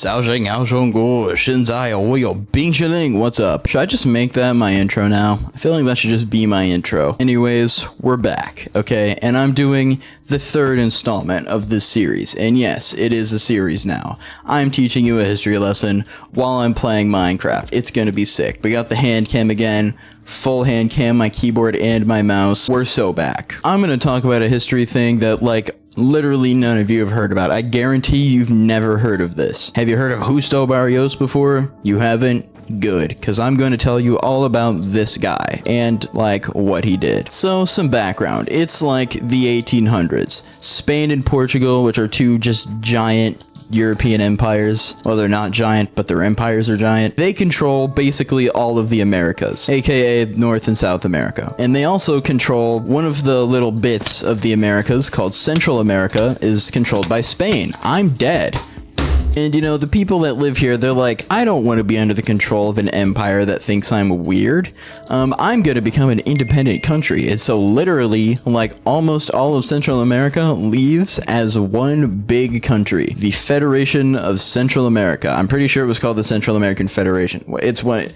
What's up? Should I just make that my intro now? I feel like that should just be my intro. Anyways, we're back, okay? And I'm doing the third installment of this series. And yes, it is a series now. I'm teaching you a history lesson while I'm playing Minecraft. It's gonna be sick. We got the hand cam again. Full hand cam, my keyboard and my mouse. We're so back. I'm gonna talk about a history thing that, like, literally none of you have heard about. I guarantee you've never heard of this. Have you heard of Justo Barrios before? You haven't? Good, because I'm going to tell you all about this guy and, like, what he did. So, some background. It's like the 1800s. Spain and Portugal, which are two just giant European empires. Well, they're not giant, but their empires are giant. They control basically all of the Americas, aka North and South America. And they also control one of the little bits of the Americas called Central America is controlled by Spain. I'm dead. And, you know, the people that live here, they're like, I don't want to be under the control of an empire that thinks I'm weird. I'm going to become an independent country. And so literally, like, almost all of Central America leaves as one big country. The Federation of Central America. I'm pretty sure it was called the Central American Federation. It's one...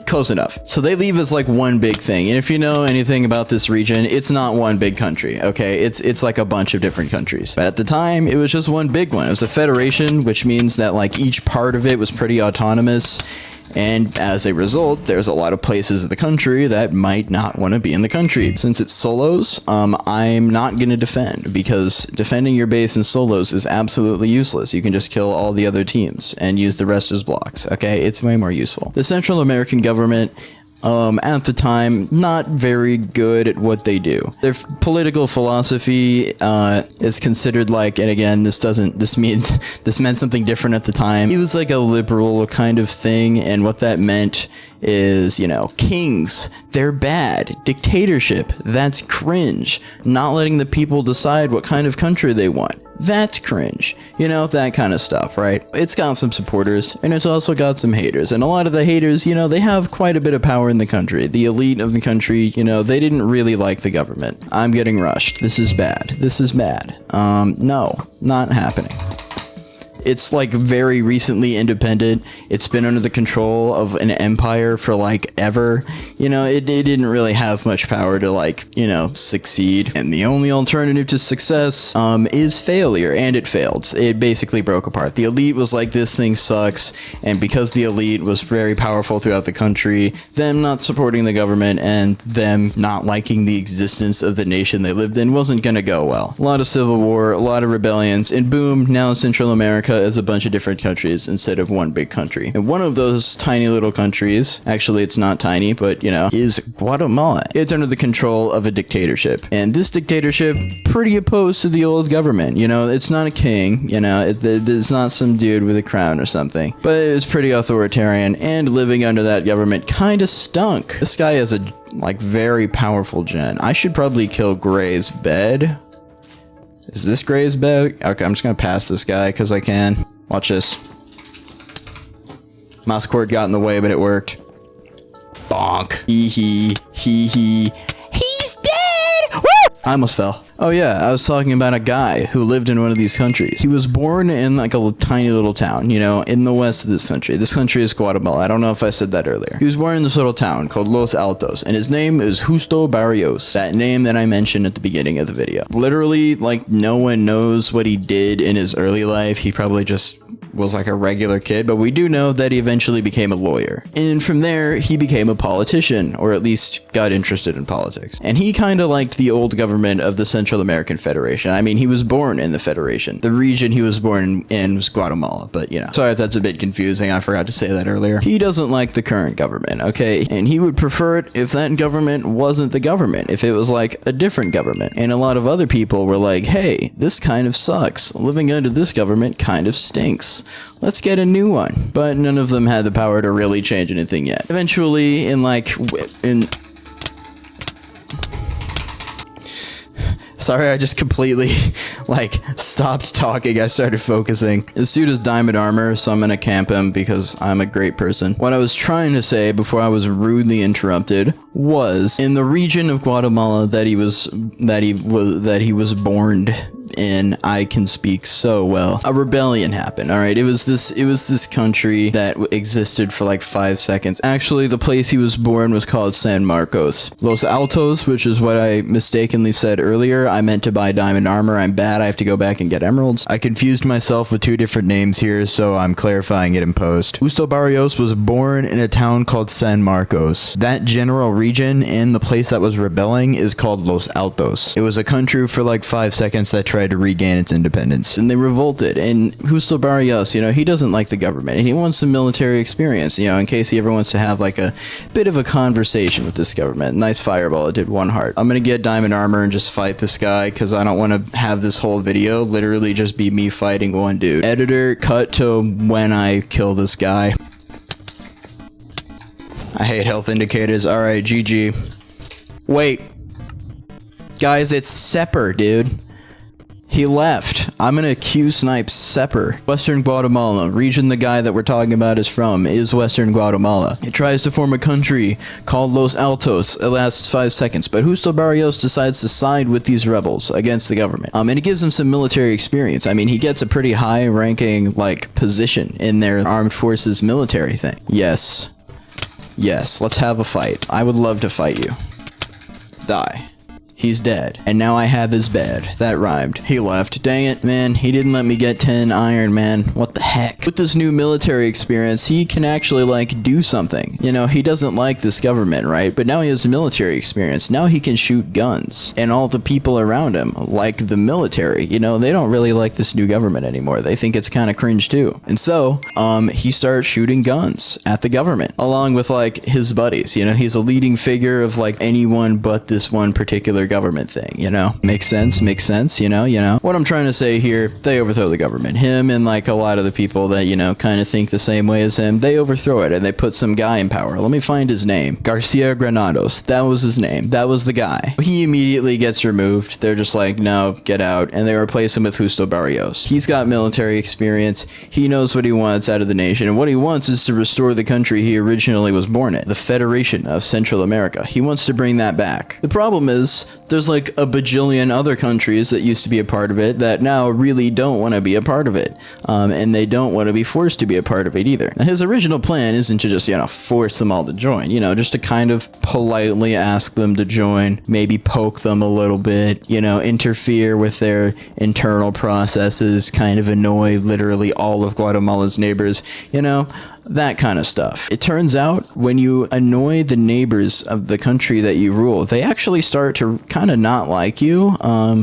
Close enough. So they leave as like one big thing. And if you know anything about this region, it's not one big country, okay? It's like a bunch of different countries. But at the time, it was just one big one. It was a federation, which means that like each part of it was pretty autonomous. And as a result, there's a lot of places of the country that might not want to be in the country. Since it's solos, I'm not going to defend, because defending your base in solos is absolutely useless. You can just kill all the other teams and use the rest as blocks, okay? It's way more useful. The Central American government, at the time, not very good at what they do. Their political philosophy is considered like, and again, this meant something different at the time. It was like a liberal kind of thing, and what that meant is, you know, kings, they're bad. Dictatorship, that's cringe. Not letting the people decide what kind of country they want, that's cringe. You know, that kind of stuff, right? It's got some supporters, and it's also got some haters. And a lot of the haters, you know, they have quite a bit of power in the country. The elite of the country, you know, they didn't really like the government. I'm getting rushed. This is bad. This is bad. No, not happening. It's like very recently independent. It's been under the control of an empire for like ever. You know, it didn't really have much power to like, you know, succeed. And the only alternative to success is failure, and it failed. It basically broke apart. The elite was like, this thing sucks, and because the elite was very powerful throughout the country, them not supporting the government and them not liking the existence of the nation they lived in wasn't gonna go well. A lot of civil war, a lot of rebellions, and boom, now Central America is a bunch of different countries instead of one big country. And one of those tiny little countries, actually it's not tiny, but you know, is Guatemala. It's under the control of a dictatorship. And this dictatorship, pretty opposed to the old government. You know, it's not a king, you know, it's not some dude with a crown or something. But it was pretty authoritarian, and living under that government kinda stunk. This guy is a, like, very powerful gen. I should probably kill Gray's bed. Is this Gray's bed? Okay, I'm just gonna pass this guy because I can. Watch this. Mouse cord got in the way, but it worked. Bonk. Hee. He's dead! Woo! I almost fell. Oh yeah, I was talking about a guy who lived in one of these countries. He was born in like a tiny little town, you know, in the west of this country. This country is Guatemala. I don't know if I said that earlier. He was born in this little town called Los Altos, and his name is Justo Barrios, that name that I mentioned at the beginning of the video. Literally, like, no one knows what he did in his early life. He probably just was like a regular kid, but we do know that he eventually became a lawyer. And from there, he became a politician, or at least got interested in politics. And he kind of liked the old government of the Central American Federation. I mean, he was born in the Federation. The region he was born in was Guatemala, but you know. Sorry if that's a bit confusing, I forgot to say that earlier. He doesn't like the current government, okay? And he would prefer it if that government wasn't the government, if it was like a different government. And a lot of other people were like, hey, this kind of sucks. Living under this government kind of stinks. Let's get a new one. But none of them had the power to really change anything yet. Eventually, Sorry, I just completely, like, stopped talking. I started focusing. This dude has diamond armor, so I'm gonna camp him because I'm a great person. What I was trying to say before I was rudely interrupted was, in the region of Guatemala that he was born in, I can speak so well. A rebellion happened. All right, it was this country that existed for like 5 seconds. Actually, the place he was born was called San Marcos. Los Altos, which is what I mistakenly said earlier. I meant to buy diamond armor. I'm bad. I have to go back and get emeralds. I confused myself with 2 different names here, so I'm clarifying it in post. Justo Barrios was born in a town called San Marcos. That general region and the place that was rebelling is called Los Altos. It was a country for like 5 seconds that tried to regain its independence, and they revolted. And Justo Barrios, you know, he doesn't like the government, and he wants some military experience, you know, in case he ever wants to have like a bit of a conversation with this government. Nice fireball. It did 1 heart. I'm gonna get diamond armor and just fight this guy, because I don't want to have this whole video literally just be me fighting one dude. Editor, cut to when I kill this guy. I hate health indicators. Alright, GG. Wait. Guys, it's Sepper, dude. He left. I'm gonna Q-snipe Sepper. Western Guatemala, region the guy that we're talking about is from, is Western Guatemala. It tries to form a country called Los Altos. It lasts 5 seconds, but Justo Barrios decides to side with these rebels against the government. And it gives him some military experience. I mean, he gets a pretty high-ranking, like, position in their armed forces military thing. Yes. Yes, let's have a fight. I would love to fight you. Die. He's dead. And now I have his bed. That rhymed. He left. Dang it, man. He didn't let me get 10 iron, man. What the heck? With this new military experience, he can actually, like, do something. You know, he doesn't like this government, right? But now he has military experience. Now he can shoot guns. And all the people around him like the military. You know, they don't really like this new government anymore. They think it's kind of cringe, too. And so, he starts shooting guns at the government. Along with, like, his buddies. You know, he's a leading figure of, like, anyone but this one particular government thing, you know? Makes sense, you know? What I'm trying to say here, they overthrow the government. Him and like a lot of the people that, you know, kind of think the same way as him, they overthrow it and they put some guy in power. Let me find his name. Garcia Granados. That was his name. That was the guy. He immediately gets removed. They're just like, no, get out. And they replace him with Justo Barrios. He's got military experience. He knows what he wants out of the nation. And what he wants is to restore the country he originally was born in. The Federation of Central America. He wants to bring that back. The problem is, there's like a bajillion other countries that used to be a part of it that now really don't want to be a part of it. And they don't want to be forced to be a part of it either. Now, his original plan isn't to just, you know, force them all to join, you know, just to kind of politely ask them to join, maybe poke them a little bit, you know, interfere with their internal processes, kind of annoy literally all of Guatemala's neighbors, you know, that kind of stuff. It turns out when you annoy the neighbors of the country that you rule, they actually start to kind of not like you.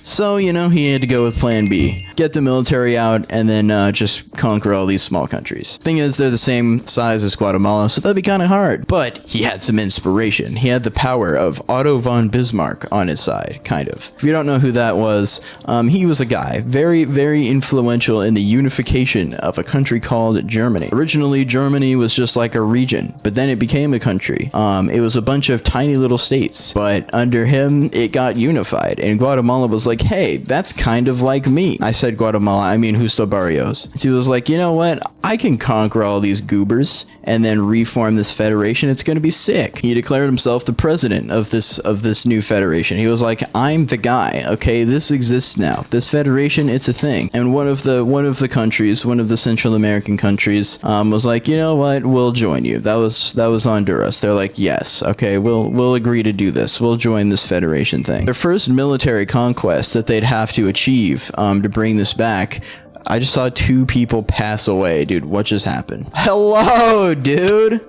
So, you know, he had to go with plan B. Get the military out and then just conquer all these small countries. Thing is, they're the same size as Guatemala, so that'd be kind of hard. But he had some inspiration. He had the power of Otto von Bismarck on his side, kind of. If you don't know who that was, he was a guy very, very influential in the unification of a country called Germany. Originally, Germany was just like a region, but then it became a country. It was a bunch of tiny little states, but under him, it got unified, and Guatemala was like, hey, that's kind of like me. I said Guatemala, I mean Justo Barrios. So he was like, you know what? I can conquer all these goobers and then reform this federation. It's going to be sick. He declared himself the president of this new federation. He was like, I'm the guy. Okay, this exists now. This federation, it's a thing. And one of the countries, one of the Central American countries, was like, you know what? We'll join you. That was Honduras. They're like, yes, okay, we'll agree to do this. We'll join this federation thing. Their first military conquest that they'd have to achieve to bring this back. I just saw 2 people pass away, dude. What just happened? Hello, dude.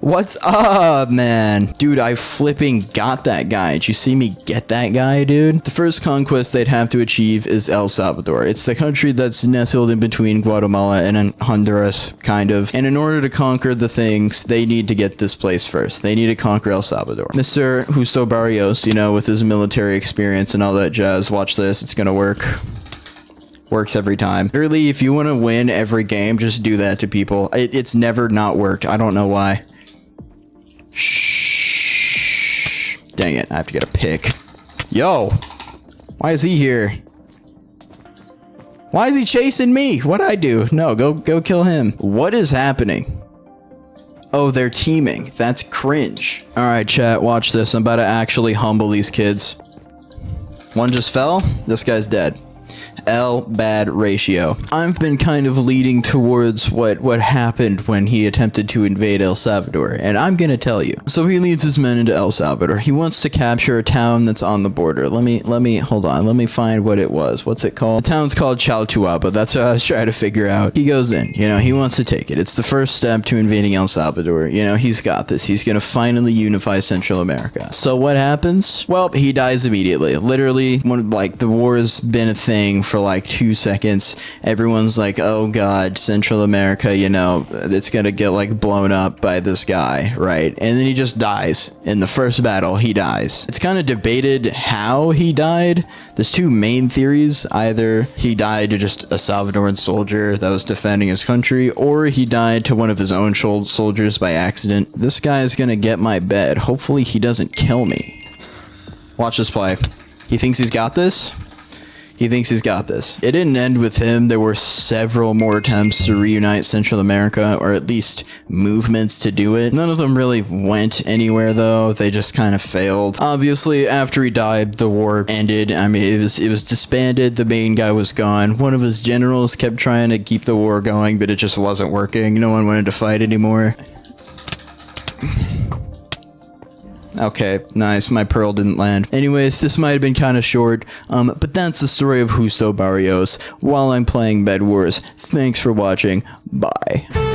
What's up, man? Dude, I flipping got that guy. Did you see me get that guy, dude? The first conquest they'd have to achieve is El Salvador. It's the country that's nestled in between Guatemala and Honduras, kind of. And in order to conquer the things, they need to get this place first. They need to conquer El Salvador. Mr. Justo Barrios, you know, with his military experience and all that jazz, watch this. It's gonna work. Works every time. Literally, if you want to win every game, just do that to people. It's never not worked. I don't know why. Shh. Dang it, I have to get a pick. Yo! Why is he here? Why is he chasing me? What'd I do? No, go kill him. What is happening? Oh, they're teaming. That's cringe. Alright, chat, watch this. I'm about to actually humble these kids. One just fell. This guy's dead. L bad ratio. I've been kind of leading towards what happened when he attempted to invade El Salvador, and I'm gonna tell you. So he leads his men into El Salvador. He wants to capture a town that's on the border. Let me hold on. Let me find what it was. What's it called? The town's called Chalchuapa. That's what I was trying to figure out. He goes in. You know, he wants to take it. It's the first step to invading El Salvador. You know, he's got this. He's gonna finally unify Central America. So what happens? Well, he dies immediately. Literally, like the war's been a thing for like 2 seconds. Everyone's like, oh god, Central America, you know, it's gonna get like blown up by this guy, right? And then he just dies. In the first battle, he dies. It's kind of debated how he died. There's two main theories. Either he died to just a Salvadoran soldier that was defending his country, or he died to one of his own soldiers by accident. This guy is gonna get my bed. Hopefully he doesn't kill me. Watch this play. He thinks he's got this. He thinks he's got this. It didn't end with him. There were several more attempts to reunite Central America, or at least movements to do it. None of them really went anywhere though. They just kind of failed. Obviously, after he died, the war ended. I mean, it was disbanded. The main guy was gone. One of his generals kept trying to keep the war going, but it just wasn't working. No one wanted to fight anymore. Okay, nice. My pearl didn't land. Anyways, this might have been kind of short, but that's the story of Justo Barrios while I'm playing Bed Wars. Thanks for watching. Bye.